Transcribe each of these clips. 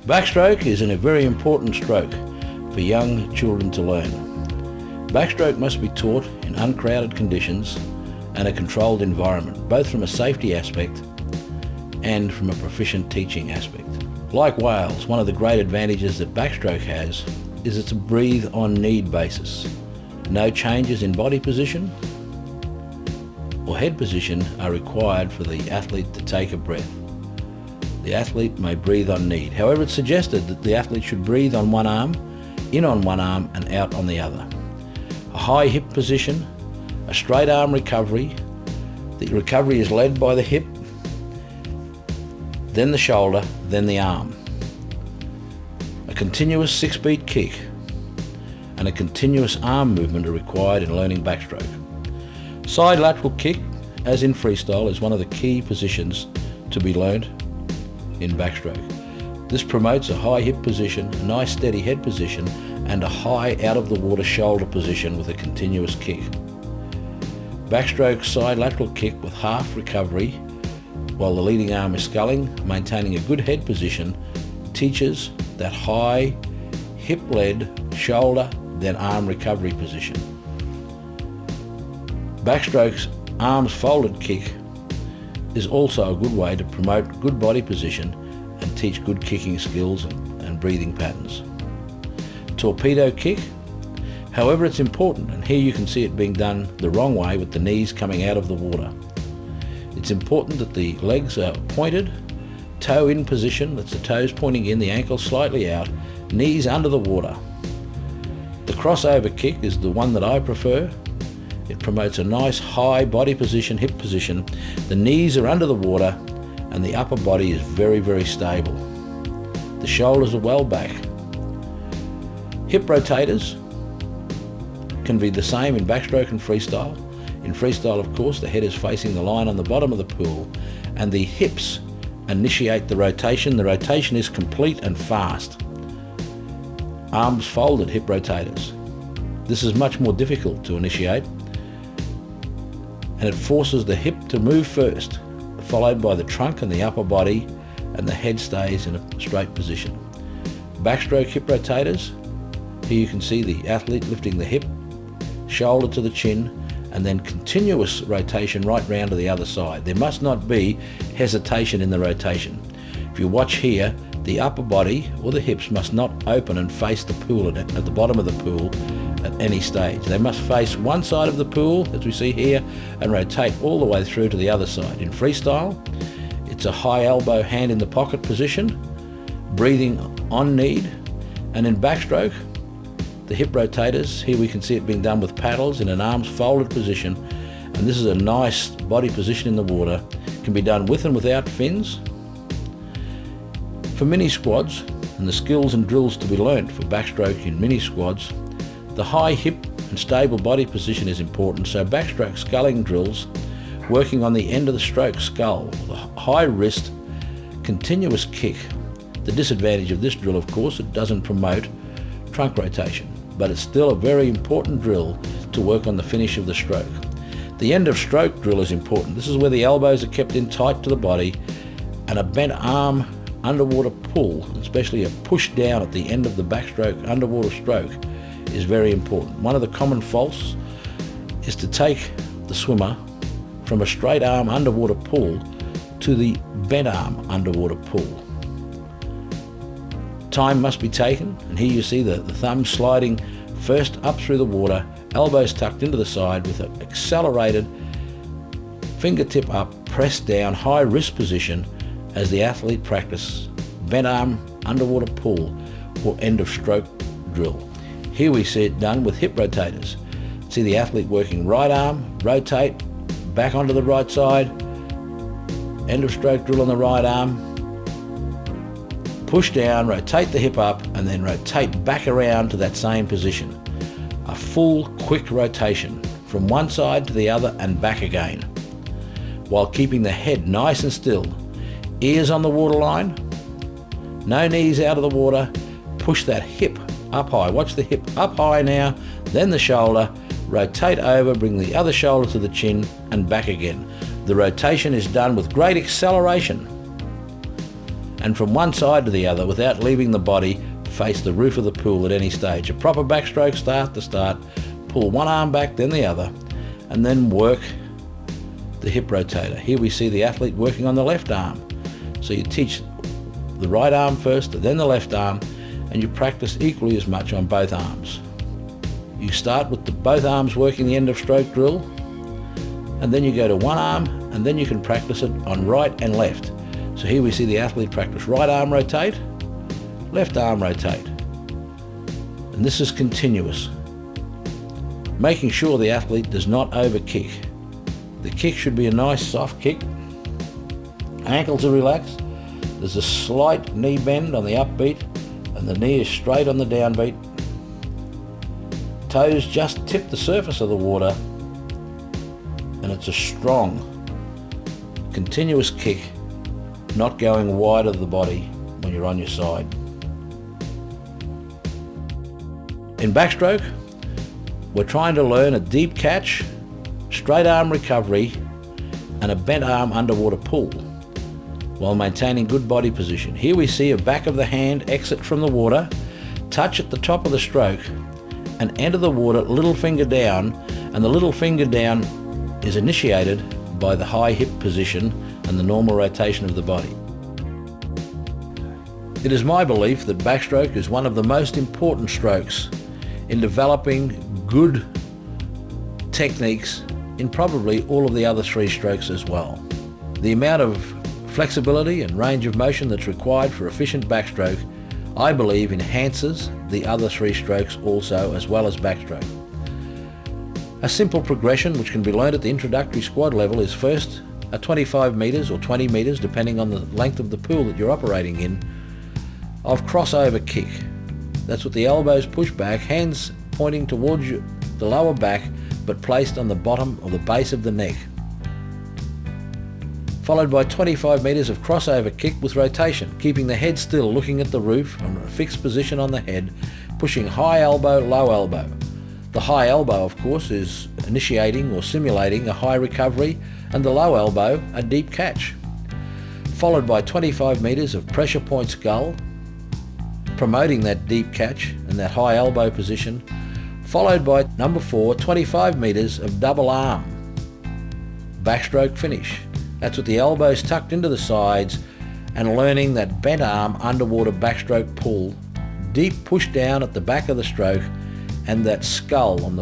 Backstroke is a very important stroke for young children to learn. Backstroke must be taught in uncrowded conditions and a controlled environment, both from a safety aspect and from a proficient teaching aspect. Like whales, one of the great advantages that backstroke has is it's a breathe on need basis. No changes in body position or head position are required for the athlete to take a breath. The athlete may breathe on need. However, it's suggested that the athlete should breathe on one arm, in on one arm and out on the other. A high hip position, a straight arm recovery. The recovery is led by the hip, then the shoulder, then the arm. A continuous 6-beat kick and a continuous arm movement are required in learning backstroke. Side lateral kick, as in freestyle, is one of the key positions to be learned in backstroke. This promotes a high hip position, a nice steady head position, and a high out of the water shoulder position with a continuous kick. Backstroke side lateral kick with half recovery while the leading arm is sculling, maintaining a good head position, teaches that high hip-led shoulder then arm recovery position. Backstroke's arms folded kick is also a good way to promote good body position and teach good kicking skills and breathing patterns. Torpedo kick, however, it's important, and here you can see it being done the wrong way with the knees coming out of the water. It's important that the legs are pointed, toe in position, that's the toes pointing in, the ankles slightly out, knees under the water. The crossover kick is the one that I prefer. It promotes a nice high body position, hip position. The knees are under the water and the upper body is very, very stable. The shoulders are well back. Hip rotators can be the same in backstroke and freestyle. In freestyle, of course, the head is facing the line on the bottom of the pool and the hips initiate the rotation. The rotation is complete and fast. Arms folded hip rotators. This is much more difficult to initiate, and it forces the hip to move first, followed by the trunk and the upper body, and the head stays in a straight position. Backstroke hip rotators, here you can see the athlete lifting the hip, shoulder to the chin, and then continuous rotation right round to the other side. There must not be hesitation in the rotation. If you watch here, the upper body or the hips must not open and face the pool at the bottom of the pool at any stage. They must face one side of the pool, as we see here, and rotate all the way through to the other side. In freestyle, it's a high elbow, hand in the pocket position, breathing on need. And in backstroke, the hip rotators, here we can see it being done with paddles in an arms folded position, and this is a nice body position in the water. It can be done with and without fins. For mini squads, and the skills and drills to be learnt for backstroke in mini squads, the high hip and stable body position is important, so backstroke sculling drills, working on the end of the stroke skull, the high wrist, continuous kick. The disadvantage of this drill, of course, it doesn't promote trunk rotation, but it's still a very important drill to work on the finish of the stroke. The end of stroke drill is important. This is where the elbows are kept in tight to the body, and a bent arm underwater pull, especially a push down at the end of the backstroke underwater stroke, is very important. One of the common faults is to take the swimmer from a straight arm underwater pull to the bent arm underwater pull. Time must be taken, and here you see the thumb sliding first up through the water, elbows tucked into the side with an accelerated fingertip up, pressed down, high wrist position as the athlete practice bent arm underwater pull or end of stroke drill. Here we see it done with hip rotators. See the athlete working right arm, rotate, back onto the right side, end of stroke drill on the right arm, push down, rotate the hip up, and then rotate back around to that same position. A full, quick rotation from one side to the other and back again, while keeping the head nice and still. Ears on the waterline, no knees out of the water, push that hip up high. Watch the hip up high now, then the shoulder, rotate over, bring the other shoulder to the chin and back again. The rotation is done with great acceleration and from one side to the other without leaving the body face the roof of the pool at any stage. A proper backstroke start to start, pull one arm back then the other, and then work the hip rotator. Here we see the athlete working on the left arm. So you teach the right arm first, then the left arm, and you practice equally as much on both arms. You start with both arms working the end of stroke drill, and then you go to one arm, and then you can practice it on right and left. So here we see the athlete practice right arm rotate, left arm rotate. And this is continuous, making sure the athlete does not overkick. The kick should be a nice soft kick. Ankles are relaxed. There's a slight knee bend on the upbeat, and the knee is straight on the downbeat. Toes just tip the surface of the water, and it's a strong, continuous kick, not going wide of the body when you're on your side. In backstroke, we're trying to learn a deep catch, straight arm recovery, and a bent arm underwater pull while maintaining good body position. Here we see a back of the hand exit from the water, touch at the top of the stroke, and enter the water little finger down, and the little finger down is initiated by the high hip position and the normal rotation of the body. It is my belief that backstroke is one of the most important strokes in developing good techniques in probably all of the other three strokes as well. The amount of flexibility and range of motion that's required for efficient backstroke, I believe, enhances the other three strokes also, as well as backstroke. A simple progression which can be learned at the introductory squad level is first a 25 metres or 20 metres, depending on the length of the pool that you're operating in, of crossover kick. That's with the elbows pushed back, hands pointing towards the lower back, but placed on the bottom or the base of the neck. Followed by 25 metres of crossover kick with rotation, keeping the head still, looking at the roof on a fixed position on the head, pushing high elbow, low elbow. The high elbow, of course, is initiating or simulating a high recovery, and the low elbow a deep catch. Followed by 25 metres of pressure point scull, promoting that deep catch and that high elbow position, followed by number 4, 25 metres of double arm backstroke finish. That's with the elbows tucked into the sides and learning that bent arm underwater backstroke pull, deep push down at the back of the stroke, and that skull on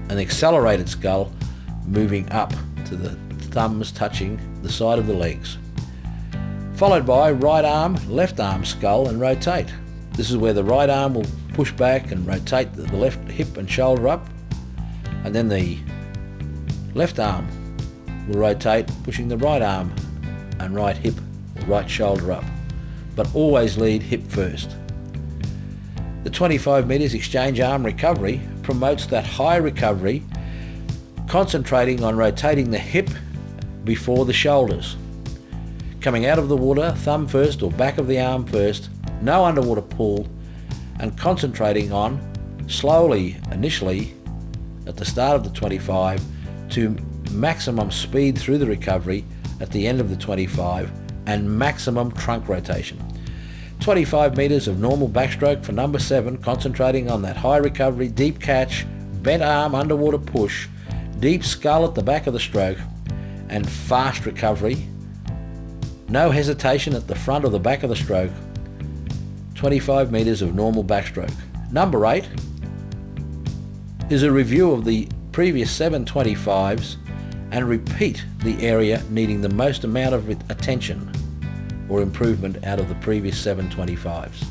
an accelerated skull moving up to the thumbs touching the side of the legs. Followed by right arm, left arm skull and rotate. This is where the right arm will push back and rotate the left hip and shoulder up, and then the left arm will rotate, pushing the right arm and right hip or right shoulder up, but always lead hip first. The 25 metres exchange arm recovery promotes that high recovery, concentrating on rotating the hip before the shoulders. Coming out of the water, thumb first or back of the arm first, no underwater pull, and concentrating on slowly, initially, at the start of the 25, to maximum speed through the recovery at the end of the 25, and maximum trunk rotation. 25 metres of normal backstroke for number 7, concentrating on that high recovery, deep catch, bent arm underwater push, deep skull at the back of the stroke, and fast recovery. No hesitation at the front or the back of the stroke. 25 metres of normal backstroke. Number 8 is a review of the previous 7 25s and repeat the area needing the most amount of attention or improvement out of the previous 7 25s.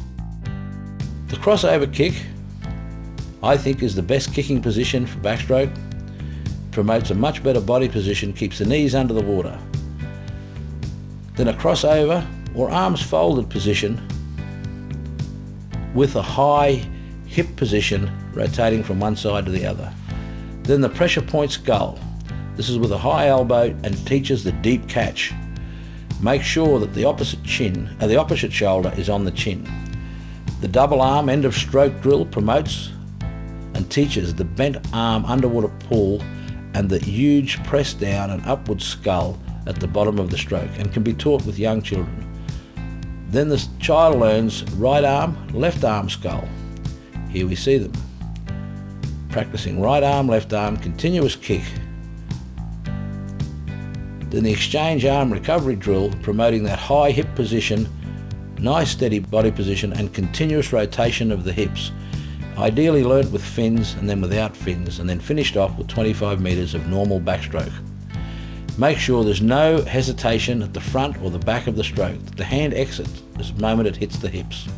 The crossover kick, I think, is the best kicking position for backstroke. Promotes a much better body position, keeps the knees under the water. Then a crossover or arms folded position with a high hip position rotating from one side to the other. Then the pressure point scull. This is with a high elbow and teaches the deep catch. Make sure that the opposite shoulder is on the chin. The double arm end of stroke drill promotes and teaches the bent arm underwater pull and the huge press down and upward skull at the bottom of the stroke, and can be taught with young children. Then the child learns right arm, left arm scull. Here we see them. Practicing right arm, left arm, continuous kick. Then the exchange arm recovery drill, promoting that high hip position, nice steady body position and continuous rotation of the hips. Ideally learnt with fins and then without fins, and then finished off with 25 metres of normal backstroke. Make sure there's no hesitation at the front or the back of the stroke, that the hand exits the moment it hits the hips.